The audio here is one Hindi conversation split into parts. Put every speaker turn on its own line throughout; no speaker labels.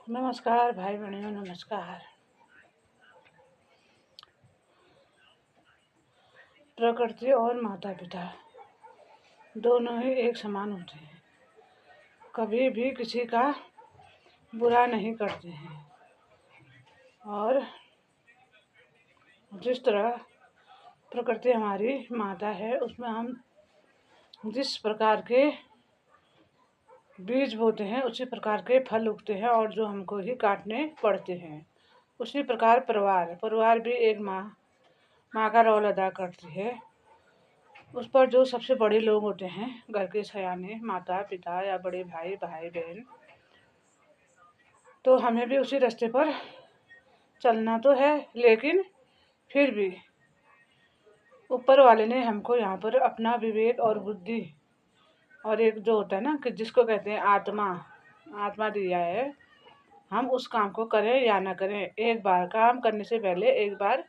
नमस्कार भाई बहनों, नमस्कार। प्रकृति और माता पिता दोनों ही एक समान होते हैं, कभी भी किसी का बुरा नहीं करते हैं। और जिस तरह प्रकृति हमारी माता है, उसमें हम जिस प्रकार के बीज बोते हैं उसी प्रकार के फल उगते हैं और जो हमको ही काटने पड़ते हैं। उसी प्रकार परिवार भी एक माँ का रोल अदा करती है। उस पर जो सबसे बड़े लोग होते हैं, घर के सयाने, माता पिता या बड़े भाई बहन, तो हमें भी उसी रास्ते पर चलना तो है, लेकिन फिर भी ऊपर वाले ने हमको यहाँ पर अपना विवेक और बुद्धि और एक जो होता है ना कि जिसको कहते हैं आत्मा दिया है। हम उस काम को करें या ना करें, एक बार काम करने से पहले एक बार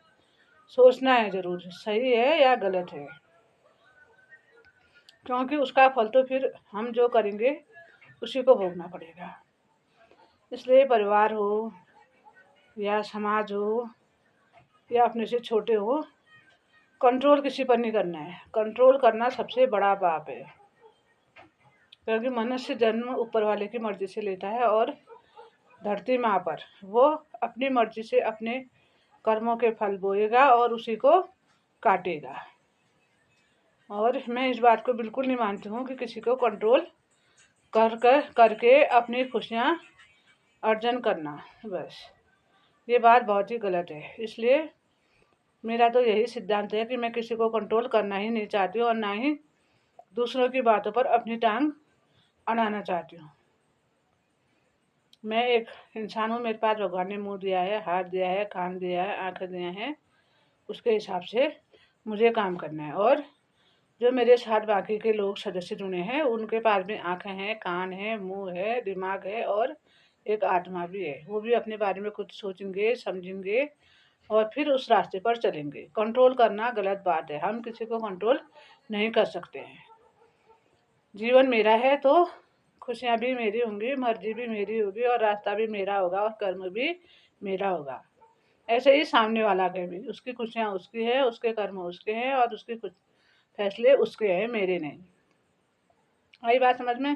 सोचना है जरूर, सही है या गलत है, क्योंकि उसका फल तो फिर हम जो करेंगे उसी को भोगना पड़ेगा। इसलिए परिवार हो या समाज हो या अपने से छोटे हो, कंट्रोल किसी पर नहीं करना है। कंट्रोल करना सबसे बड़ा पाप है, क्योंकि मनुष्य जन्म ऊपर वाले की मर्जी से लेता है और धरती माँ पर वो अपनी मर्जी से अपने कर्मों के फल बोएगा और उसी को काटेगा। और मैं इस बात को बिल्कुल नहीं मानती हूँ कि किसी को कंट्रोल करके अपनी खुशियाँ अर्जन करना, बस ये बात बहुत ही गलत है। इसलिए मेरा तो यही सिद्धांत है कि मैं किसी को कंट्रोल करना ही नहीं चाहती हूँ और ना ही दूसरों की बातों पर अपनी टांग अड़ाना चाहती हूँ। मैं एक इंसान हूँ, मेरे पास भगवान ने मुंह दिया है, हाथ दिया है, कान दिया है, आँखें दिए हैं, उसके हिसाब से मुझे काम करना है। और जो मेरे साथ बाकी के लोग सदस्य जुड़े हैं, उनके पास भी आँखें हैं, कान है, मुंह है, दिमाग है और एक आत्मा भी है। वो भी अपने बारे में कुछ सोचेंगे, समझेंगे और फिर उस रास्ते पर चलेंगे। कंट्रोल करना गलत बात है, हम किसी को कंट्रोल नहीं कर सकते हैं। जीवन मेरा है तो खुशियाँ भी मेरी होंगी, मर्जी भी मेरी होगी और रास्ता भी मेरा होगा और कर्म भी मेरा होगा। ऐसे ही सामने वाला के भी, उसकी खुशियाँ उसकी है, उसके कर्म उसके हैं और उसके कुछ फैसले उसके हैं, मेरे नहीं। आई बात समझ में?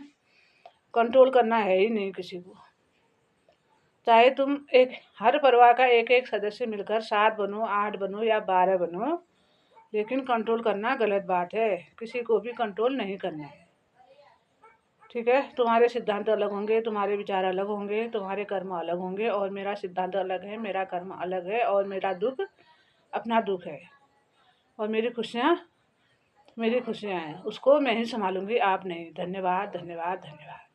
कंट्रोल करना है ही नहीं किसी को। चाहे तुम हर परिवार का एक एक सदस्य मिलकर 7 बनो, 8 बनो या 12 बनो, लेकिन कंट्रोल करना गलत बात है। किसी को भी कंट्रोल नहीं करना है, ठीक है? तुम्हारे सिद्धांत अलग होंगे, तुम्हारे विचार अलग होंगे, तुम्हारे कर्म अलग होंगे और मेरा सिद्धांत अलग है, मेरा कर्म अलग है और मेरा दुख अपना दुख है और मेरी खुशियाँ हैं, उसको मैं ही संभालूंगी, आप नहीं। धन्यवाद, धन्यवाद, धन्यवाद।